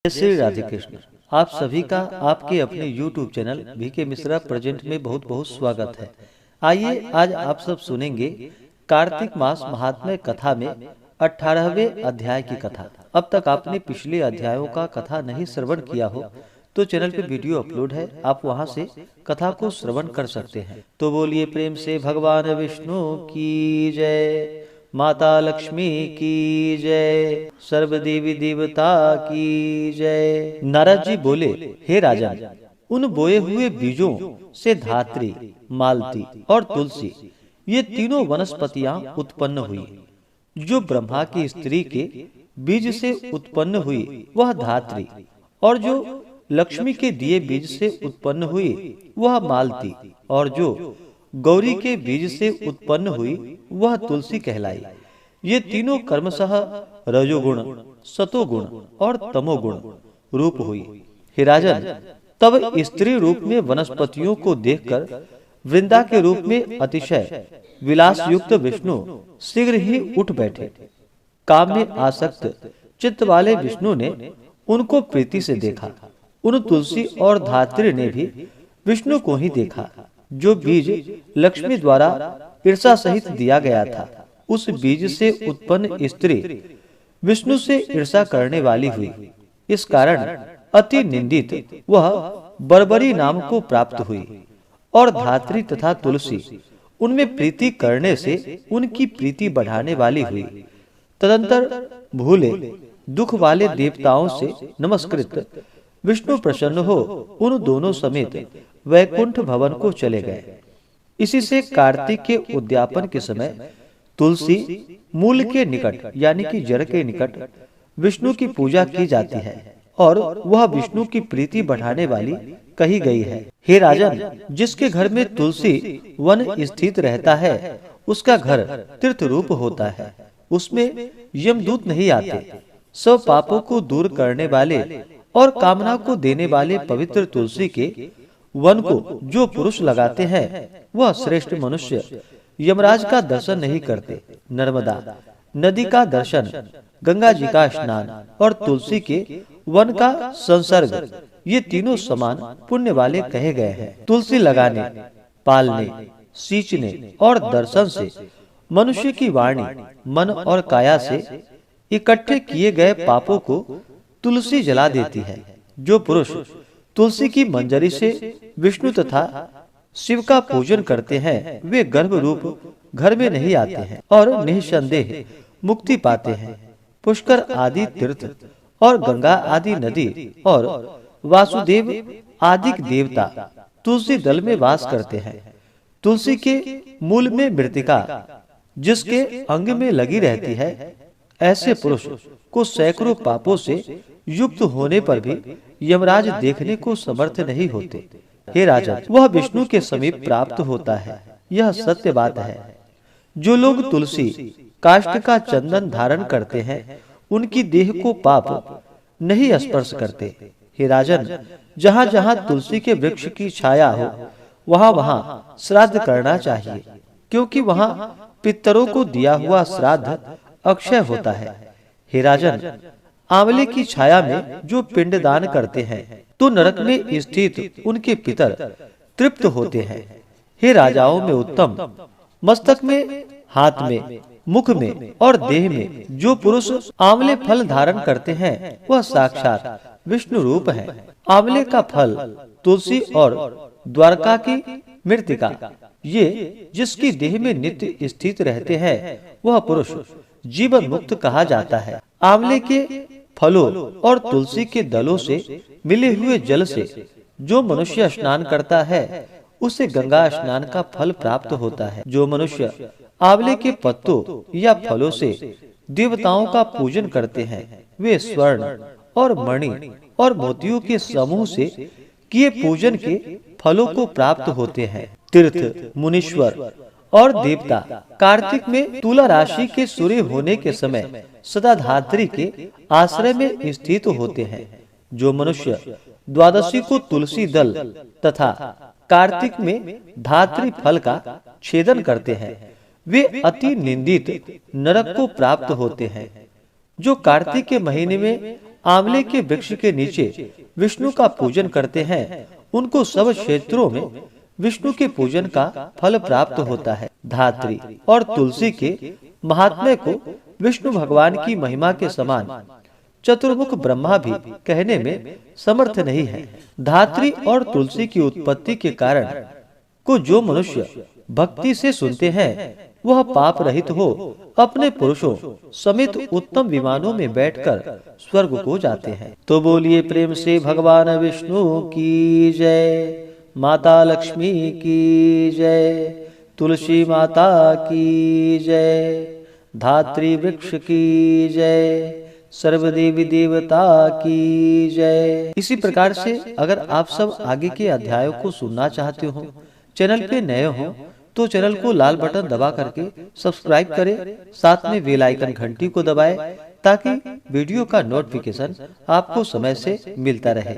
जय श्री राधे कृष्ण। आप सभी का आपके अपने YouTube channel VK Mishra present में बहुत बहुत स्वागत है। आइए आज आप सब सुनेंगे कार्तिक मास महात्म्य कथा में 18वें अध्याय की कथा। अब तक आपने पिछले अध्यायों का कथा नहीं श्रवण किया हो तो चैनल पे वीडियो अपलोड है, आप वहां से कथा को श्रवण कर सकते हैं। तो बोलिए प्रेम से भगवान विष्णु की जय, माता लक्ष्मी की जय, सर्व देवी देवता की जय। नारद जी बोले, हे राजन, उन बोए हुए बीजों से धात्री, मालती और तुलसी ये तीनों वनस्पतियां उत्पन्न हुई। जो ब्रह्मा की स्त्री के बीज से उत्पन्न हुई वह धात्री, और जो लक्ष्मी के दिए बीज से उत्पन्न हुई वह मालती, और जो गौरी के बीज से उत्पन्न हुई वह तुलसी कहलाई। ये तीनों कर्मशः रजोगुण, सतोगुण और तमोगुण रूप हुई। हे राजन, तब स्त्री रूप में वनस्पतियों को देखकर वृंदा के रूप में अतिशय विलास युक्त विष्णु शीघ्र ही उठ बैठे। काम में आसक्त चित्त वाले विष्णु ने उनको प्रीति से देखा। उन तुलसी और धात्री ने भी विष्णु को ही देखा। जो बीज लक्ष्मी द्वारा ईर्षा सहित दिया गया था, उस बीज से उत्पन्न स्त्री विष्णु से ईर्षा करने वाली हुई। इस कारण अति निंदित वह बर्बरी नाम को प्राप्त हुई। और धात्री तथा तुलसी उनमें प्रीति करने से उनकी प्रीति बढ़ाने वाली हुई। तदंतर भूले दुख वाले देवताओं से नमस्कृत विष्णु प्रसन्न हो उन दोनों समेत वैकुंठ भवन को चले गए। इसी से कार्तिक के उद्यापन के समय तुलसी मूल के निकट यानी कि जड़ के निकट विष्णु की पूजा की जाती है, और वह विष्णु की प्रीति बढ़ाने वाली कही गई है। हे राजन, जिसके घर में तुलसी वन स्थित रहता है उसका घर तीर्थ रूप होता है। उसमें यमदूत नहीं आते। सब पापों को दूर करने वाले और कामना को देने वाले पवित्र तुलसी के वन को जो पुरुष लगाते हैं वह श्रेष्ठ मनुष्य यमराज का दर्शन नहीं करते। नर्मदा नदी का दर्शन, गंगा जी का स्नान और तुलसी के वन का संसर्ग, ये तीनों समान पुण्य वाले कहे गए हैं। तुलसी लगाने, पालने, सींचने और दर्शन से मनुष्य की वाणी, मन और काया से इकट्ठे किए गए पापों को तुलसी जला देती है। जो पुरुष तुलसी की मंजरी से विष्णु तथा शिव का पूजन करते हैं वे गर्भ रूप घर में नहीं आते हैं और निःसंदेह मुक्ति पाते हैं। पुष्कर आदि तीर्थ और गंगा आदि नदी और वासुदेव आदि देवता तुलसी दल में वास करते हैं। तुलसी के मूल में मृतिका जिसके अंग में लगी रहती है, ऐसे पुरुष को सैकड़ों पापों से युक्त होने पर भी यमराज देखने को समर्थ नहीं होते। हे राजन, वह विष्णु के समीप प्राप्त होता है, यह सत्य बात है। जो लोग तुलसी काष्ठ का चंदन धारण करते हैं उनकी देह को पाप नहीं स्पर्श करते। हे राजन, जहाँ जहाँ तुलसी के वृक्ष की छाया हो वहाँ वहाँ श्राद्ध करना चाहिए, क्योंकि वहाँ पितरों को दिया हुआ श्राद्ध अक्षय होता है। हे राजन, आंवले की छाया में जो पिंडदान करते हैं तो नरक में स्थित उनके पितर तृप्त होते हैं। हे राजाओं में उत्तम, मस्तक में, हाथ में, मुख में और देह में जो पुरुष आंवले फल धारण करते हैं वह साक्षात विष्णु रूप है। आंवले का फल, तुलसी और द्वारका की मृतिका, ये जिसकी देह में नित्य स्थित रहते हैं वह पुरुष जीवन मुक्त कहा जाता है। आंवले के फलों और तुलसी के दलों से मिले हुए जल से जो मनुष्य स्नान करता है उसे गंगा स्नान का फल प्राप्त होता है। जो मनुष्य आंवले के पत्तों या फलों से देवताओं का पूजन करते हैं वे स्वर्ण और मणि और मोतियों के समूह से किए पूजन के फलों को प्राप्त होते हैं। तीर्थ, मुनीश्वर और देवता कार्तिक में तुला राशि के सूर्य होने के समय सदा धात्री के आश्रय में स्थित होते हैं। जो मनुष्य द्वादशी को तुलसी दल तथा कार्तिक में धात्री फल का छेदन करते हैं वे अति निंदित नरक को प्राप्त होते हैं। जो कार्तिक के महीने में आंवले के वृक्ष के नीचे विष्णु का पूजन करते हैं, उनको सब क्षेत्रों में विष्णु के पूजन का फल प्राप्त होता है। धात्री और तुलसी के महात्म्य को विष्णु भगवान की महिमा के समान चतुर्मुख ब्रह्मा भी कहने में समर्थ नहीं है। धात्री और तुलसी की उत्पत्ति के कारण को जो मनुष्य भक्ति से सुनते हैं, वह पाप रहित हो अपने पुरुषों समेत उत्तम विमानों में बैठकर स्वर्ग को जाते हैं। तो बोलिए प्रेम से भगवान विष्णु की जय, माता लक्ष्मी की जय, तुलसी माता की जय, धात्री वृक्ष की जय, सर्वदेवी देवता की जय। इसी प्रकार से अगर आप सब आगे के अध्यायों को सुनना चाहते हो, चैनल पे नए हो तो चैनल को लाल बटन दबा करके सब्सक्राइब करें, साथ में बेल आइकन घंटी को दबाएं ताकि वीडियो का नोटिफिकेशन आपको समय से मिलता रहे।